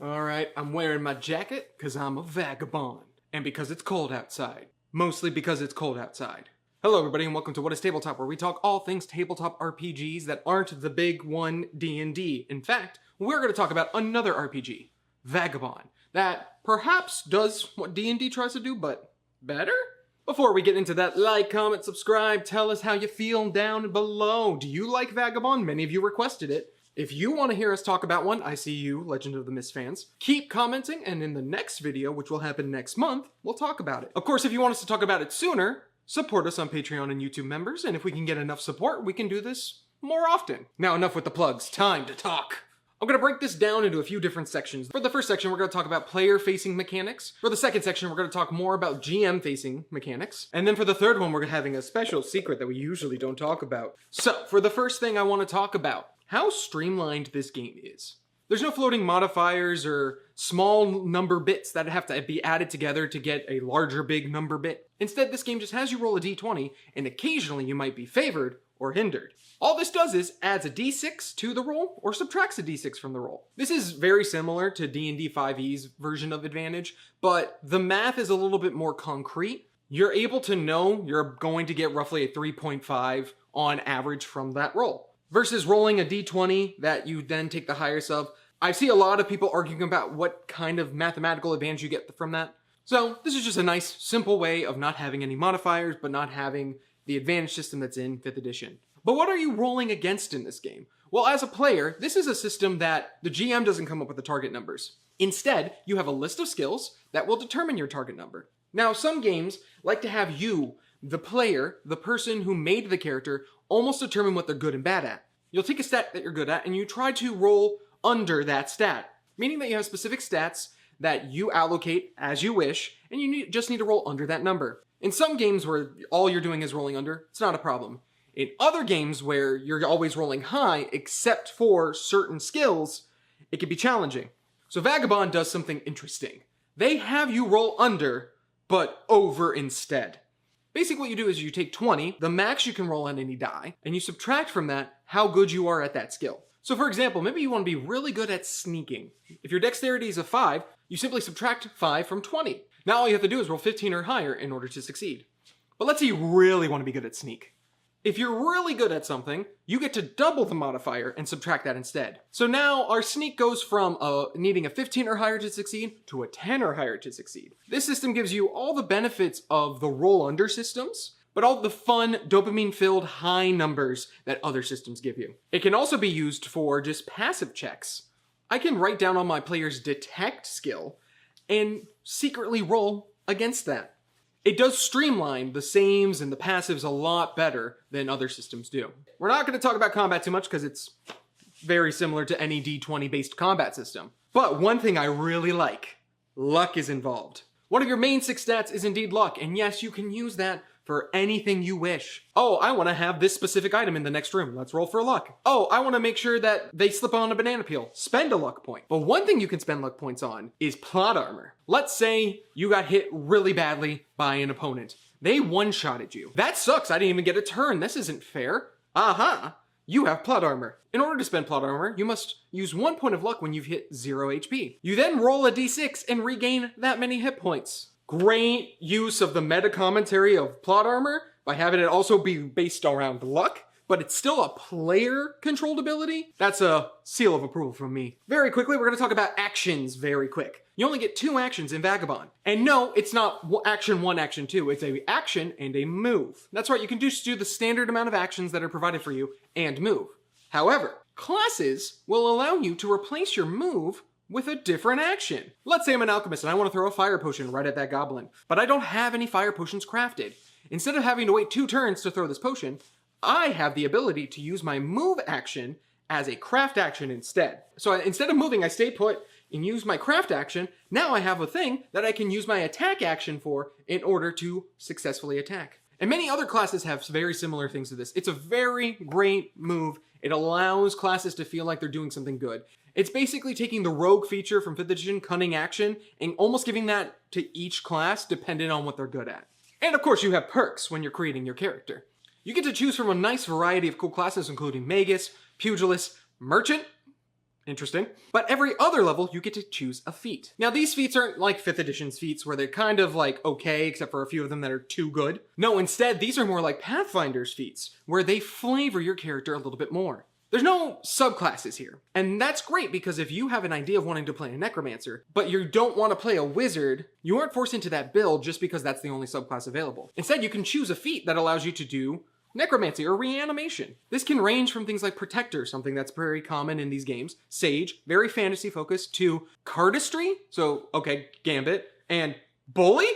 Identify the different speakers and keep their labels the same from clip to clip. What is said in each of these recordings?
Speaker 1: Alright, I'm wearing my jacket because I'm a vagabond. And because it's cold outside. Mostly because it's cold outside. Hello everybody and welcome to What is Tabletop, where we talk all things tabletop RPGs that aren't the big one D&D. In fact, we're going to talk about another RPG, Vagabond, that perhaps does what D&D tries to do, but better? Before we get into that, like, comment, subscribe, tell us how you feel down below. Do you like Vagabond? Many of you requested it. If you want to hear us talk about one, I see you, Legend of the Mist fans. Keep commenting, and in the next video, which will happen next month, we'll talk about it. Of course, if you want us to talk about it sooner, support us on Patreon and YouTube members, and if we can get enough support, we can do this more often. Now, enough with the plugs. Time to talk. I'm going to break this down into a few different sections. For the first section, we're going to talk about player-facing mechanics. For the second section, we're going to talk more about GM-facing mechanics. And then for the third one, we're having a special secret that we usually don't talk about. So, for the first thing I want to talk about, how streamlined this game is. There's no floating modifiers or small number bits that have to be added together to get a larger big number bit. Instead, this game just has you roll a d20, and occasionally you might be favored or hindered. All this does is adds a d6 to the roll or subtracts a d6 from the roll. This is very similar to D&D 5e's version of Advantage, but the math is a little bit more concrete. You're able to know you're going to get roughly a 3.5 on average from that roll. Versus rolling a d20 that you then take the highest of. I see a lot of people arguing about what kind of mathematical advantage you get from that. So this is just a nice, simple way of not having any modifiers, but not having the advantage system that's in 5th edition. But what are you rolling against in this game? Well, as a player, this is a system that the GM doesn't come up with the target numbers. Instead, you have a list of skills that will determine your target number. Now, some games like to have you, the player, the person who made the character, almost determine what they're good and bad at. You'll take a stat that you're good at and you try to roll under that stat, meaning that you have specific stats that you allocate as you wish, and you just need to roll under that number. In some games where all you're doing is rolling under, it's not a problem. In other games where you're always rolling high, except for certain skills, it can be challenging. So Vagabond does something interesting. They have you roll under, but over instead. Basically what you do is you take 20, the max you can roll on any die, and you subtract from that how good you are at that skill. So for example, maybe you want to be really good at sneaking. If your dexterity is a 5, you simply subtract 5 from 20. Now all you have to do is roll 15 or higher in order to succeed. But let's say you really want to be good at sneak. If you're really good at something, you get to double the modifier and subtract that instead. So now our sneak goes from needing a 15 or higher to succeed to a 10 or higher to succeed. This system gives you all the benefits of the roll under systems, but all the fun dopamine-filled high numbers that other systems give you. It can also be used for just passive checks. I can write down on my player's detect skill and secretly roll against that. It does streamline the sames and the passives a lot better than other systems do. We're not going to talk about combat too much because it's very similar to any D20 based combat system. But one thing I really like, luck is involved. One of your main 6 stats is indeed luck, and yes, you can use that for anything you wish. Oh, I want to have this specific item in the next room. Let's roll for luck. Oh, I want to make sure that they slip on a banana peel. Spend a luck point. But one thing you can spend luck points on is plot armor. Let's say you got hit really badly by an opponent. They one-shotted you. That sucks. I didn't even get a turn. This isn't fair. Aha! You have plot armor. In order to spend plot armor, you must use 1 point of luck when you've hit 0 HP. You then roll a d6 and regain that many hit points. Great use of the meta commentary of plot armor by having it also be based around luck, but it's still a player controlled ability. That's a seal of approval from me. Very quickly, we're going to talk about actions very quick. You only get 2 actions in Vagabond. And no, it's not action 1, action 2. It's a action and a move. That's right, you can just do the standard amount of actions that are provided for you and move. However, classes will allow you to replace your move with a different action. Let's say I'm an alchemist and I want to throw a fire potion right at that goblin, but I don't have any fire potions crafted. Instead of having to wait 2 turns to throw this potion, I have the ability to use my move action as a craft action instead. So instead of moving, I stay put and use my craft action. Now I have a thing that I can use my attack action for in order to successfully attack. And many other classes have very similar things to this. It's a very great move. It allows classes to feel like they're doing something good. It's basically taking the rogue feature from 5th edition, Cunning Action, and almost giving that to each class depending on what they're good at. And of course you have perks when you're creating your character. You get to choose from a nice variety of cool classes including Magus, Pugilist, Merchant, Interesting. But every other level, you get to choose a feat. Now, these feats aren't like 5th edition's feats where they're kind of like okay, except for a few of them that are too good. No, instead, these are more like Pathfinder's feats, where they flavor your character a little bit more. There's no subclasses here. And that's great because if you have an idea of wanting to play a necromancer, but you don't want to play a wizard, you aren't forced into that build just because that's the only subclass available. Instead, you can choose a feat that allows you to do necromancy or reanimation. This can range from things like protector, something that's very common in these games, sage, very fantasy focused, to cardistry, so okay, gambit, and bully?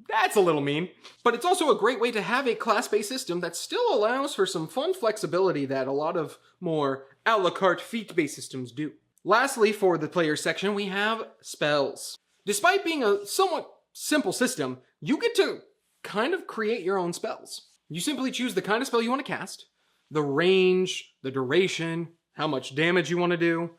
Speaker 1: That's a little mean. But it's also a great way to have a class-based system that still allows for some fun flexibility that a lot of more a la carte feat-based systems do. Lastly, for the player section, we have spells. Despite being a somewhat simple system, you get to kind of create your own spells. You simply choose the kind of spell you want to cast, the range, the duration, how much damage you want to do,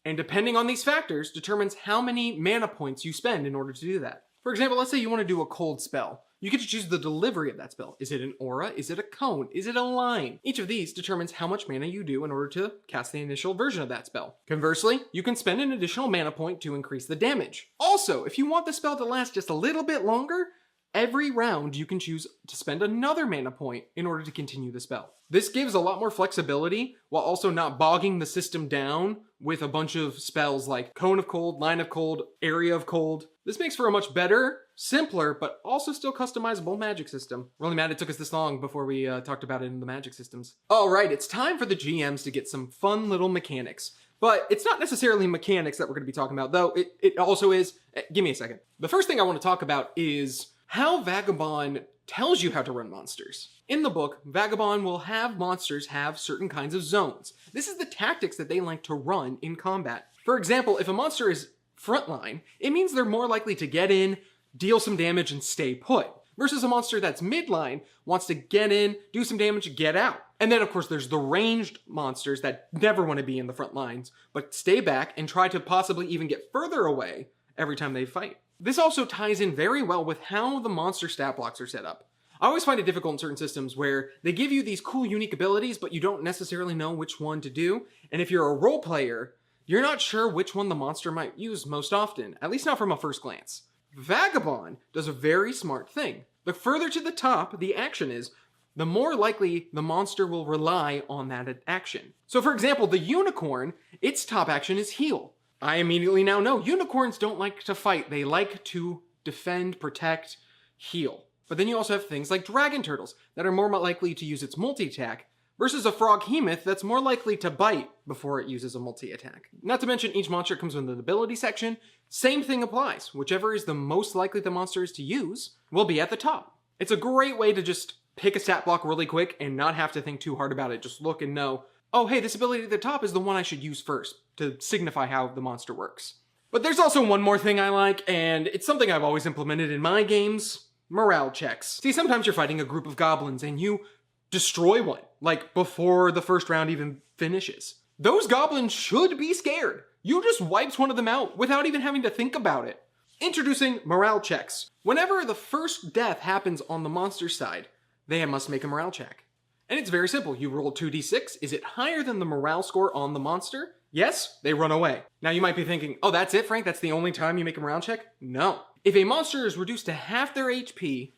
Speaker 1: and depending on these factors, determines how many mana points you spend in order to do that. For example, let's say you want to do a cold spell. You get to choose the delivery of that spell. Is it an aura? Is it a cone? Is it a line? Each of these determines how much mana you do in order to cast the initial version of that spell. Conversely, you can spend an additional mana point to increase the damage. Also, if you want the spell to last just a little bit longer, every round you can choose to spend another mana point in order to continue the spell. This gives a lot more flexibility while also not bogging the system down with a bunch of spells like Cone of Cold, Line of Cold, Area of Cold. This makes for a much better, simpler, but also still customizable magic system. Really mad it took us this long before we talked about it in the magic systems. Alright, it's time for the GMs to get some fun little mechanics. But it's not necessarily mechanics that we're going to be talking about, though it also is. Give me a second. The first thing I want to talk about is how Vagabond tells you how to run monsters. In the book, Vagabond will have monsters have certain kinds of zones. This is the tactics that they like to run in combat. For example, if a monster is frontline, it means they're more likely to get in, deal some damage, and stay put. Versus a monster that's midline, wants to get in, do some damage, get out. And then of course there's the ranged monsters that never want to be in the front lines, but stay back and try to possibly even get further away every time they fight. This also ties in very well with how the monster stat blocks are set up. I always find it difficult in certain systems where they give you these cool unique abilities, but you don't necessarily know which one to do. And if you're a role player, you're not sure which one the monster might use most often, at least not from a first glance. Vagabond does a very smart thing. The further to the top the action is, the more likely the monster will rely on that action. So for example, the unicorn, its top action is heal. I immediately now know unicorns don't like to fight. They like to defend, protect, heal. But then you also have things like dragon turtles that are more likely to use its multi-attack versus a froghemoth that's more likely to bite before it uses a multi-attack. Not to mention each monster comes with an ability section. Same thing applies. Whichever is the most likely the monster is to use will be at the top. It's a great way to just pick a stat block really quick and not have to think too hard about it. Just look and know, oh hey, this ability at the top is the one I should use first to signify how the monster works. But there's also one more thing I like, and it's something I've always implemented in my games. Morale checks. See, sometimes you're fighting a group of goblins and you destroy one, like before the first round even finishes. Those goblins should be scared. You just wiped one of them out without even having to think about it. Introducing morale checks. Whenever the first death happens on the monster side, they must make a morale check. And it's very simple. You roll 2d6. Is it higher than the morale score on the monster? Yes, they run away. Now you might be thinking, oh, that's it, Frank? That's the only time you make a morale check? No. If a monster is reduced to half their HP,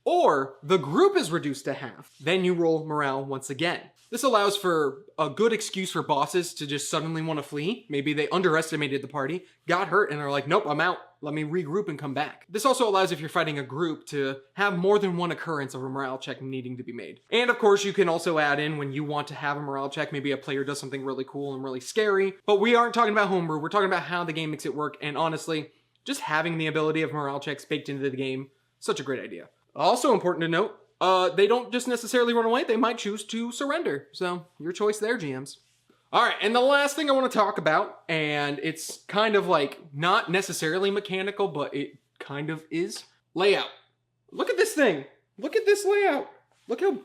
Speaker 1: or the group is reduced to half, then you roll morale once again. This allows for a good excuse for bosses to just suddenly want to flee. Maybe they underestimated the party, got hurt, and are like, nope, I'm out. Let me regroup and come back. This also allows, if you're fighting a group, to have more than one occurrence of a morale check needing to be made. And of course, you can also add in when you want to have a morale check, maybe a player does something really cool and really scary. But we aren't talking about homebrew, we're talking about how the game makes it work, and honestly, just having the ability of morale checks baked into the game, such a great idea. Also important to note, they don't just necessarily run away, they might choose to surrender. So, your choice there, GMs. Alright, and the last thing I want to talk about, and it's kind of like not necessarily mechanical, but it kind of is, layout. Look at this thing. Look at this layout. Look how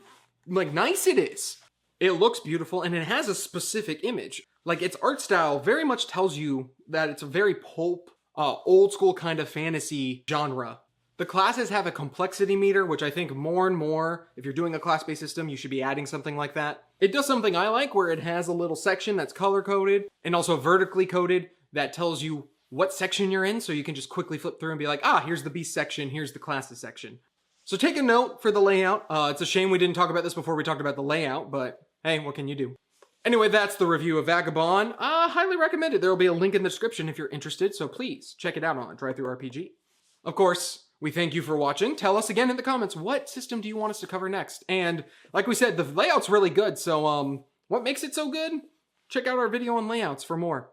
Speaker 1: nice it is. It looks beautiful and it has a specific image. Like its art style very much tells you that it's a very pulp, old school kind of fantasy genre. The classes have a complexity meter, which I think more and more, if you're doing a class-based system, you should be adding something like that. It does something I like where it has a little section that's color-coded and also vertically coded that tells you what section you're in, so you can just quickly flip through and be like, ah, here's the beast section, here's the classes section. So take a note for the layout. It's a shame we didn't talk about this before we talked about the layout, but hey, what can you do? Anyway, that's the review of Vagabond. Highly recommend it. There will be a link in the description if you're interested, so please check it out on Drive-Thru RPG. Of course, we thank you for watching. Tell us again in the comments, what system do you want us to cover next? And like we said, the layout's really good, so what makes it so good? Check out our video on layouts for more.